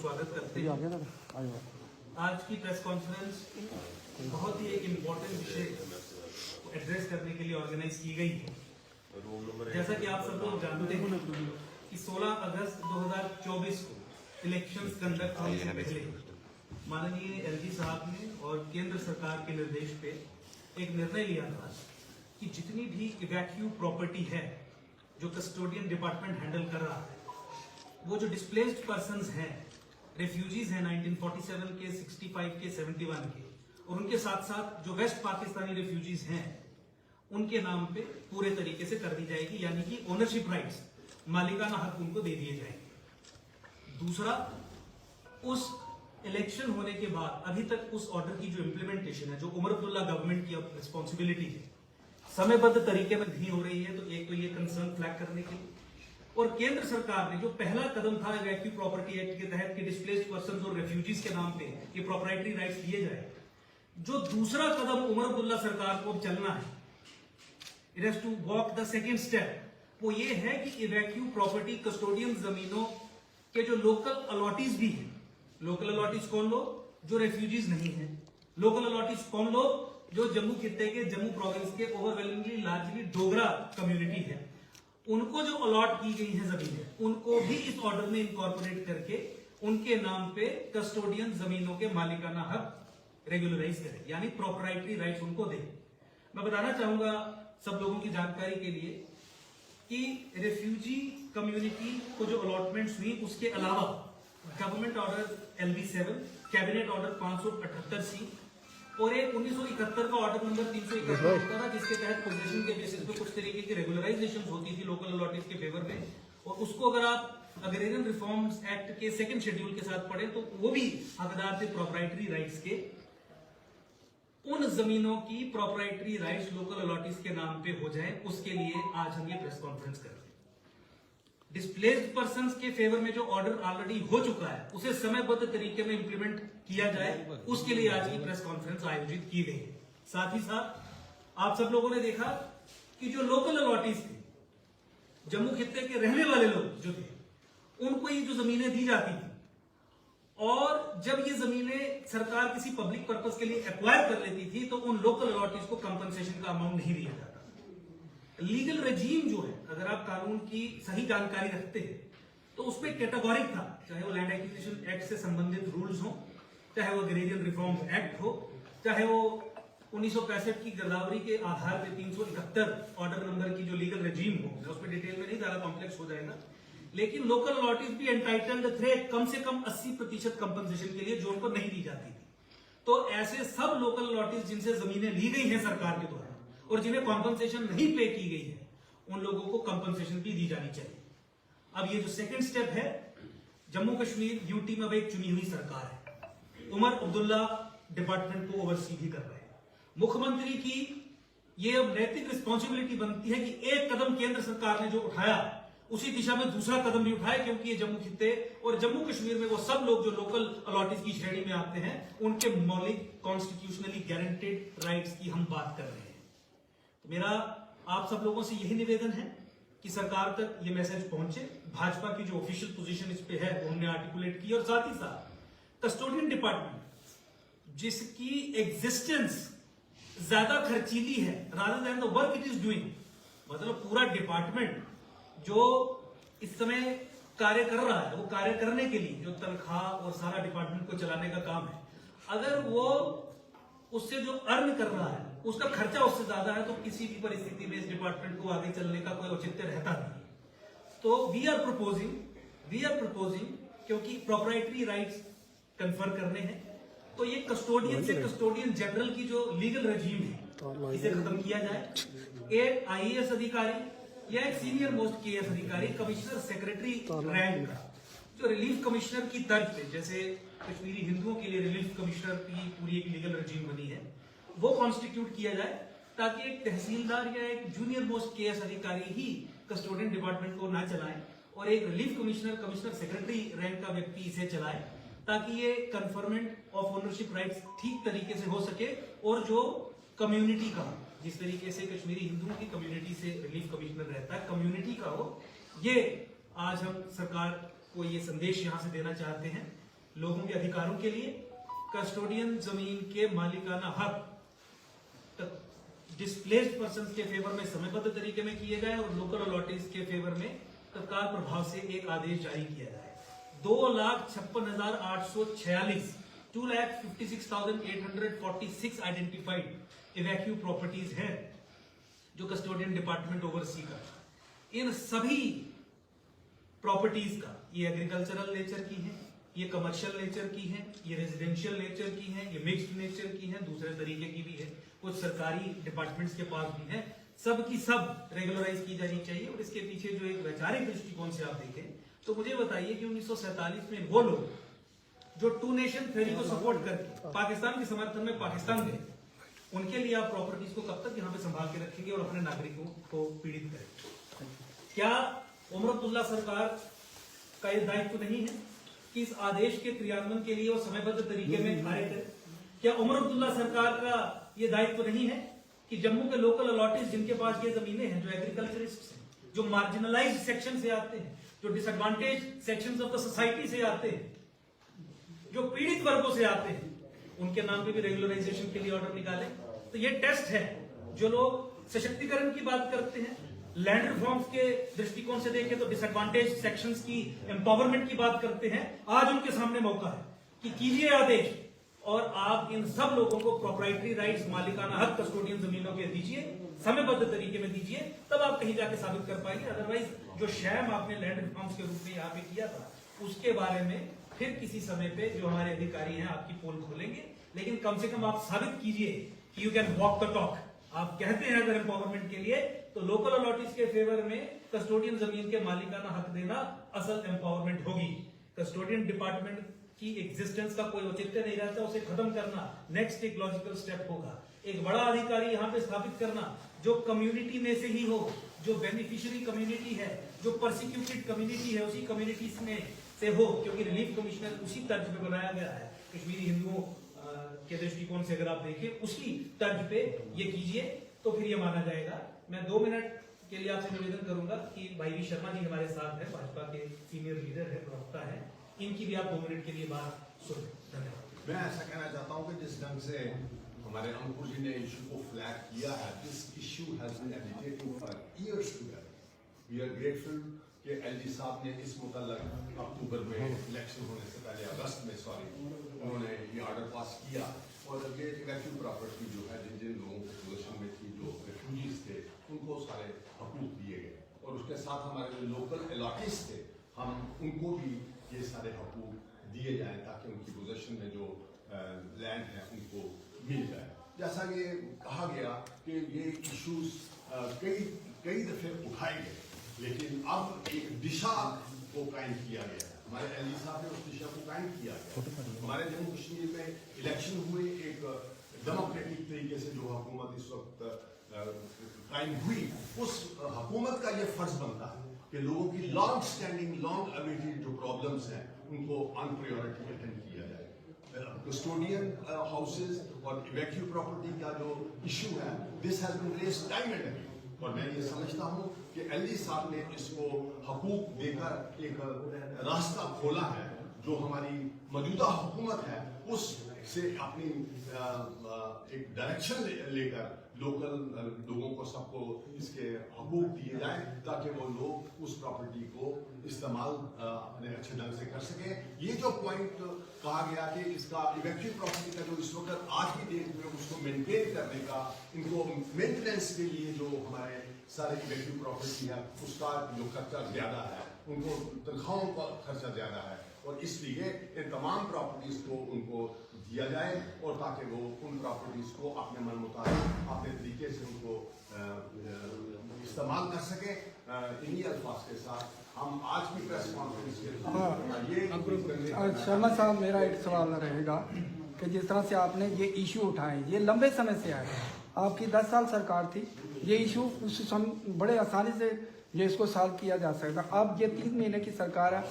स्वागत करते हैं। आज की प्रेस कॉन्फ्रेंस बहुत ही एक इम्पोर्टेंट विषय को एड्रेस करने के लिए ऑर्गेनाइज की गई है। जैसा कि आप सब लोग जानते हैं कि 16 अगस्त 2024 को इलेक्शंस कंडक्ट होने से पहले माननीय एलजी साहब ने और केंद्र सरकार के निर्देश पे एक निर्णय लिया था कि जितनी भी इवैक्यू प्रॉपर्टी है जो कस्टोडियन डिपार्टमेंट हैंडल कर रहा है, वो जो डिस्प्लेस्ड पर्संस हैं, रेफ्यूजीज हैं 1947 के, 65 के, 71 के, और उनके साथ साथ जो वेस्ट पाकिस्तानी रेफ्यूजीज हैं उनके नाम पे पूरे तरीके से कर दी जाएगी, यानी कि ओनरशिप राइट्स, मालिकाना हक उनको दे दिए जाएंगे। दूसरा, उस इलेक्शन होने के बाद अभी तक उस ऑर्डर की जो इम्प्लीमेंटेशन है, जो उमर अब्दुल्ला गवर्नमेंट की रिस्पॉन्सिबिलिटी है, समयबद्ध तरीके में नहीं हो रही है। तो एक तो ये कंसर्न फ्लैग करने के लिए, और केंद्र सरकार ने जो पहला कदम था इवैक्यू प्रॉपर्टी एक्ट के तहत कि डिस्प्लेस्ड पर्संस और रेफ्यूजीज के नाम पे ये प्रोप्राइटरी राइट्स दिए जाए, जो दूसरा कदम उमर अब्दुल्ला सरकार को चलना है, it has to walk the second step, वो ये है कि इवैक्यू प्रॉपर्टी कस्टोडियन जमीनों के जो लोकल अलॉटीज भी हैं, लोकल अलॉटीज कौन लोग? जो रेफ्यूजीज नहीं है। लोकल अलॉटीज कौन लोग? जो जम्मू खित्ते के, जम्मू प्रोविंस के ओवरवेलमिंगली लार्जली डोगरा कम्युनिटी है, उनको जो अलॉट की गई है जमीनें, उनको भी इस ऑर्डर में इनकॉर्पोरेट करके उनके नाम पे कस्टोडियन जमीनों के मालिकाना हक रेगुलराइज करे, यानी प्रोप्राइटरी राइट्स उनको दे। मैं बताना चाहूंगा सब लोगों की जानकारी के लिए कि रेफ्यूजी कम्युनिटी को जो अलॉटमेंट्स हुई, उसके अलावा government order LV7, cabinet order 578C और एक 1971 का ऑर्डर नंबर 371 होता था, जिसके तहत पोजीशन के बेसिस पे कुछ तरीके की रेगुलराइजेशन होती थी लोकल अलॉटीज के फेवर में। और उसको अगर आप अग्रेरियन रिफॉर्म्स एक्ट के सेकंड शेड्यूल के साथ पढ़े तो वो भी हकदार थे प्रोप्राइटरी राइट्स के। उन जमीनों की प्रोप्राइटरी राइट्स लोकल अलॉटीज के नाम पे हो जाए, उसके लिए आज हम ये प्रेस कॉन्फ्रेंस कर रहे हैं। डिस्प्लेस्ड पर्संस के फेवर में जो ऑर्डर ऑलरेडी हो चुका है, उसे समयबद्ध तरीके में इंप्लीमेंट किया जाए, उसके लिए आज की प्रेस कॉन्फ्रेंस आयोजित की गई है। साथ ही साथ आप सब लोगों ने देखा कि जो लोकल अलॉटीज थे, जम्मू खित्ते के रहने वाले लोग जो थे, उनको ये जो जमीनें दी जाती थी, और जब ये जमीनें सरकार किसी पब्लिक पर्पज के लिए एक्वायर कर लेती थी, तो उन लोकल अलॉटीज को कंपनसेशन का अमाउंट नहीं दिया जाता। लीगल रेजीम जो है, अगर आप कानून की सही जानकारी रखते हैं तो उसमें कैटेगोरिक था, चाहे वो लैंड एक्विजिशन एक्ट से संबंधित रूल्स हो, चाहे वो अग्रेरियन रिफॉर्म्स एक्ट हो, चाहे वो 1965 की गिरदावरी के आधार पे 371 ऑर्डर नंबर की जो लीगल रेजीम हो, मैं उसमें डिटेल में नहीं, ज्यादा कॉम्प्लेक्स हो जाएगा। लेकिन लोकल अलॉटीज भी एंटाइटल्ड थे कम से कम 80% कंपनसेशन के लिए, जो उनको नहीं दी जाती थी। तो ऐसे सब लोकल अलॉटीज जिनसे जमीनें ली गई हैं सरकार के द्वारा और जिन्हें कॉम्पनसेशन नहीं पे की गई है, उन लोगों को कॉम्पनसेशन भी दी जानी चाहिए। अब ये जो सेकंड स्टेप है, जम्मू कश्मीर यूटी में अब एक चुनी हुई सरकार है, उमर अब्दुल्ला डिपार्टमेंट को ओवरसी भी कर रहे हैं। मुख्यमंत्री की ये अब नैतिक रिस्पॉन्सिबिलिटी बनती है कि एक कदम केंद्र सरकार ने जो उठाया, उसी दिशा में दूसरा कदम भी उठाए, क्योंकि ये जम्मू खित्ते और जम्मू कश्मीर में वो सब लोग जो लोकल अलॉटीज की श्रेणी में आते हैं, उनके मौलिक कॉन्स्टिट्यूशनली गारंटेड राइट्स की हम बात कर रहे हैं। तो मेरा आप सब लोगों से यही निवेदन है कि सरकार तक ये मैसेज पहुंचे। भाजपा की जो ऑफिशियल पोजीशन इस पे है वो हमने आर्टिकुलेट की, और साथ ही साथ कस्टोडियन डिपार्टमेंट जिसकी एग्जिस्टेंस ज्यादा खर्चीली है rather than the work it is doing, मतलब पूरा डिपार्टमेंट जो इस समय कार्य कर रहा है, वो कार्य करने के लिए जो तनख्वाह और सारा डिपार्टमेंट को चलाने का काम है, अगर वो उससे जो अर्न कर रहा है उसका खर्चा उससे ज्यादा है, तो किसी भी परिस्थिति में इस डिपार्टमेंट को आगे चलने का कोई औचित्य रहता नहीं। तो वी आर प्रपोजिंग क्योंकि प्रोप्राइटरी राइट्स कन्फर करने हैं, तो ये कस्टोडियन से कस्टोडियन जनरल की जो लीगल रेजीम है, इसे खत्म किया जाए। एक IAS अधिकारी या एक सीनियर मोस्ट KS अधिकारी, कमिश्नर सेक्रेटरी रैंक का, जो रिलीफ कमिश्नर की तर्ज पे, जैसे कश्मीरी हिंदुओं के लिए रिलीफ कमिश्नर की पूरी एक लीगल रेजीम बनी है, वो कॉन्स्टिट्यूट किया जाए, ताकि एक तहसीलदार या एक जूनियर मोस्ट KS अधिकारी ही कस्टोडियन डिपार्टमेंट को ना चलाए और एक relief commissioner, commissioner secretary rank का व्यक्ति इसे चलाए, ताकि ये कन्फर्मेंट ऑफ ओनरशिप राइट्स ठीक तरीके से हो सके, और जो कम्युनिटी का, जिस तरीके से कश्मीरी हिंदुओं की कम्युनिटी से रिलीफ कमिश्नर रहता है, कम्युनिटी का हो। ये आज हम सरकार को ये संदेश यहां से देना चाहते हैं लोगों के अधिकारों के लिए कस्टोडियन जमीन के मालिकाना हक डिस्प्लेस्ड पर्संस के फेवर में समयबद्ध तरीके में किए गए और लोकल अलॉटीज के फेवर में तत्काल प्रभाव से एक आदेश जारी किया जाए। 2,56,846 2,56,846 आइडेंटिफाइड इवैक्यू प्रॉपर्टीज है जो कस्टोडियन डिपार्टमेंट ओवरसी कर। इन सभी प्रॉपर्टीज का ये एग्रीकल्चरल नेचर की है, ये कमर्शियल नेचर की है, ये रेजिडेंशियल नेचर की है, ये मिक्स्ड नेचर की है, दूसरे तरीके की भी है, कुछ सरकारी डिपार्टमेंट्स के पास भी है। सब की सब रेगुलराइज की जानी चाहिए। और इसके पीछे जो एक वैचारिक दृष्टिकोण से आप देखें तो मुझे बताइए कि 1947 में वो लोग जो टू नेशन थ्योरी को सपोर्ट करके पाकिस्तान के समर्थन में पाकिस्तान गए, उनके लिए आप प्रॉपर्टीज को कब तक यहाँ पे संभाल के रखेंगे और अपने नागरिकों को पीड़ित करेंगे? क्या उमर अब्दुल्ला सरकार का यह दायित्व नहीं है कि इस आदेश के क्रियान्वयन के लिए वो समयबद्ध तरीके में कार्य करे? क्या उमर अब्दुल्ला सरकार का यह दायित्व नहीं है कि जम्मू के लोकल अलॉटीज जिनके पास ये जमीनें हैं, जो एग्रीकल्चरिस्ट हैं, जो मार्जिनलाइज्ड सेक्शन से आते हैं, जो disadvantage sections of the society से आते हैं, जो पीड़ित वर्गों से आते हैं, उनके नाम पे भी रेगुलराइजेशन के लिए ऑर्डर निकाले? तो ये टेस्ट है। जो लोग सशक्तिकरण की बात करते हैं, लैंड रिफॉर्म्स के दृष्टिकोण से देखें तो डिसएडवांटेज सेक्शंस की एम्पावरमेंट की बात करते हैं, आज उनके सामने मौका है कि कीजिए आदेश और आप इन सब लोगों को प्रोप्राइटरी राइट्स, मालिकाना हक कस्टोडियन जमीनों के दीजिए, समयबद्ध तरीके में दीजिए, तब आप कहीं जाके साबित कर पाएंगे। अदरवाइज जो शैम आपने लैंड रिफॉर्म्स के रूप में यहाँ पे किया था, उसके बारे में फिर किसी समय पे जो हमारे अधिकारी हैं आपकी पोल खोलेंगे। लेकिन कम से कम आप साबित कीजिए कि you can walk the talk. आप कहते हैं अगर एम्पावरमेंट के लिए, तो लोकल अलॉटीज के फेवर में कस्टोडियन जमीन के मालिकाना हक देना असल एम्पावरमेंट होगी। कस्टोडियन डिपार्टमेंट की एग्जिस्टेंस का कोई औचित्य नहीं रहता, उसे खत्म करना नेक्स्ट एक लॉजिकल स्टेप होगा। एक बड़ा अधिकारी यहाँ पे स्थापित करना जो कम्युनिटी में से ही हो, जो बेनिफिशियरी कम्युनिटी है, जो परसिक्यूटेड कम्युनिटी है, उसी कम्युनिटी में से हो, क्योंकि रिलीफ कमिश्नर उसी तर्ज पे बनाया गया है। कश्मीरी हिंदुओं के दृष्टिकोण से अगर आप देखें उसी तर्ज पे ये कीजिए तो फिर ये माना जाएगा। मैं 2 मिनट के लिए आपसे निवेदन करूंगा कि भाई वी शर्मा जी हमारे साथ है, भाजपा के सीनियर लीडर है, प्रवक्ता है, इनकी भी आप 2 मिनट के लिए बात सुन। धन्यवाद। मैं ऐसा कहना चाहता हूं कि जिस ढंग से हमारे अंकुर जी ने इशू को फ्लैग किया है, this issue has been agitating for years together. We are grateful कि एलजी साहब ने इस मुतल्लक अक्टूबर में इलेक्शन होने से पहले, अगस्त में सॉरी, उन्होंने ये ऑर्डर पास किया और ये इवैक्यू प्रॉपर्टी जो है जिन जिन लोगों के पोजीशन में थी, जो रेफ्यूजीज थे, उनको सारे हकूक दिए गए और उसके साथ हमारे जो लोकल अलॉटीज थे, हम उनको भी ये सारे हकूक दिए जाएं ताकि उनकी पोजीशन में जो लैंड है उनको मिल जाए। जैसा ये कहा गया कि ये इश्यूज कई दफे उठाए गए, लेकिन अब एक दिशा को कायम किया गया है। हमारे एलजी साहब ने उस दिशा को कायम किया गया। हमारे जम्मू कश्मीर में इलेक्शन हुए, एक डेमोक्रेटिक तरीके से जो हुकूमत इस वक्त कायम हुई, उस हुकूमत का ये फर्ज बनता है कि लोगों की लॉन्ग स्टैंडिंग, लॉन्ग अवेटेड जो प्रॉब्लम्स हैं उनको ऑन प्रायोरिटी अटेंड किया जाए। कस्टोडियन हाउसेज और इवैक्यू प्रॉपर्टी का जो इशू है, this has been raised time and again, और मैं ये समझता हूँ कि एलजी साहब ने इसको हकूक देकर एक रास्ता खोला है। जो हमारी मौजूदा हुकूमत है उससे अपनी एक डायरेक्शन लेकर लोकल लोगों को सबको इसके हकूक दिए जाए ताकि वो लोग उस प्रॉपर्टी को इस्तेमाल अपने अच्छे ढंग से कर सके। ये जो पॉइंट कहा गया कि इसका इवैक्यू प्रॉपर्टी का जो इस वक्त आज की डेट में उसको मेंटेन करने का, इनको मेंटेनेंस के लिए जो हमारे सारे इवैक्यू प्रॉपर्टी है उसका जो खर्चा ज्यादा है, उनको तनख्वाहों का खर्चा ज्यादा है, और इसलिए इन तमाम प्रॉपर्टीज को उनको दिया जाए और ताकि वो उन प्रॉपर्टीज को अपने मन मुताबिक अपने तरीके से उनको इस्तेमाल कर सके। इन्हीं अल्फाज के साथ हम आज की प्रेस कॉन्फ्रेंस के शर्मा साहब, मेरा एक सवाल रहेगा कि जिस तरह से आपने ये इशू उठाए, ये लंबे समय से आए, आपकी 10 साल सरकार थी, ये इशू उस बड़े आसानी से ये इसको सॉल्व किया जा सकता। अब ये 3 महीने की सरकार है,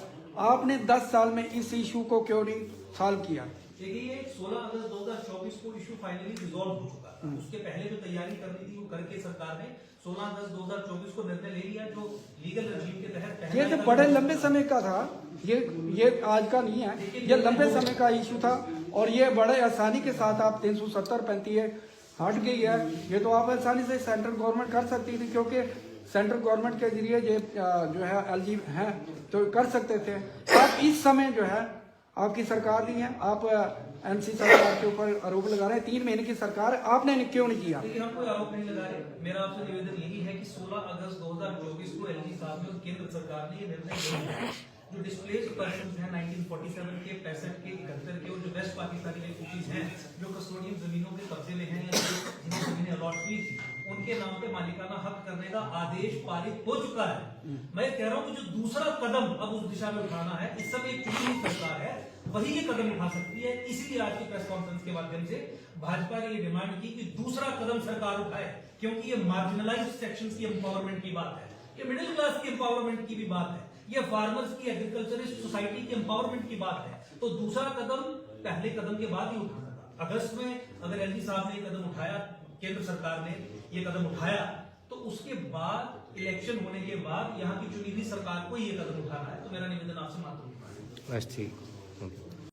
आपने 10 साल में इस इशू को क्यों नहीं सॉल्व किया? देखिए 16 अगस्त 2024 को इशू फाइनली रिजॉल्व हो चुका था। उसके पहले जो तैयारी करनी थी वो करके सरकार ने 16/10/2024 को निर्णय ले लिया, जो लीगल रजीम के तहत ये तो बड़े लंबे समय का था, ये आज का नहीं है, ये लंबे समय का इशू था और ये बड़े आसानी के साथ आप 370-35 हट गई है। ये तो आप आसानी से सेंट्रल गवर्नमेंट कर सकती थी, क्योंकि सेंट्रल गवर्नमेंट के जरिए ये जो है एलजी हैं तो कर सकते थे। आप इस समय जो है आपकी सरकार नहीं है, आप एमसी सरकार के ऊपर आरोप लगा रहे हैं। 3 महीने की सरकार, आपने क्यों नहीं किया? लेकिन हम कोई आरोप नहीं लगा रहे। मेरा आपसे निवेदन यही है कि 16 अगस्त 2024 को एलजी साहब ने और केंद्र सरकार ने ये निर्णय लिया है, जो डिस्प्लेस्ड पर्सन हैं 1947 के, 65 के, 71 के और जो वेस्ट पाकिस्तानी रेफ्यूजीज हैं जो कस्टोडियन जमीनों के कब्जे में हैं या जिन्हें जमीनें अलॉट हुई थी, उनके नाम पे मालिकाना हक करने का आदेश पारित हो चुका है। मैं कह रहा हूं कि जो दूसरा कदम अब उस दिशा में उठाना है, इस समय एक चुनी हुई सरकार है, वही ये कदम उठा सकती है। इसलिए आज की प्रेस कॉन्फ्रेंस के माध्यम से भाजपा ने ये डिमांड की कि दूसरा कदम सरकार उठाए, क्योंकि ये मार्जिनलाइज्ड सेक्शंस की एम्पावरमेंट की बात है, ये मिडिल क्लास की एम्पावरमेंट की भी बात है, ये फार्मर्स की, एग्रीकल्चरिस्ट सोसाइटी की एम्पावरमेंट की बात है। तो दूसरा कदम पहले कदम के बाद ही उठाना था। अगस्त में अगर एलजी साहब ने ये कदम उठाया, केंद्र सरकार ने ये कदम उठाया, तो उसके बाद इलेक्शन होने के बाद यहाँ की चुनी हुई सरकार को ये कदम उठाना है। तो मेरा निवेदन आपसे मात्र बस ठीक।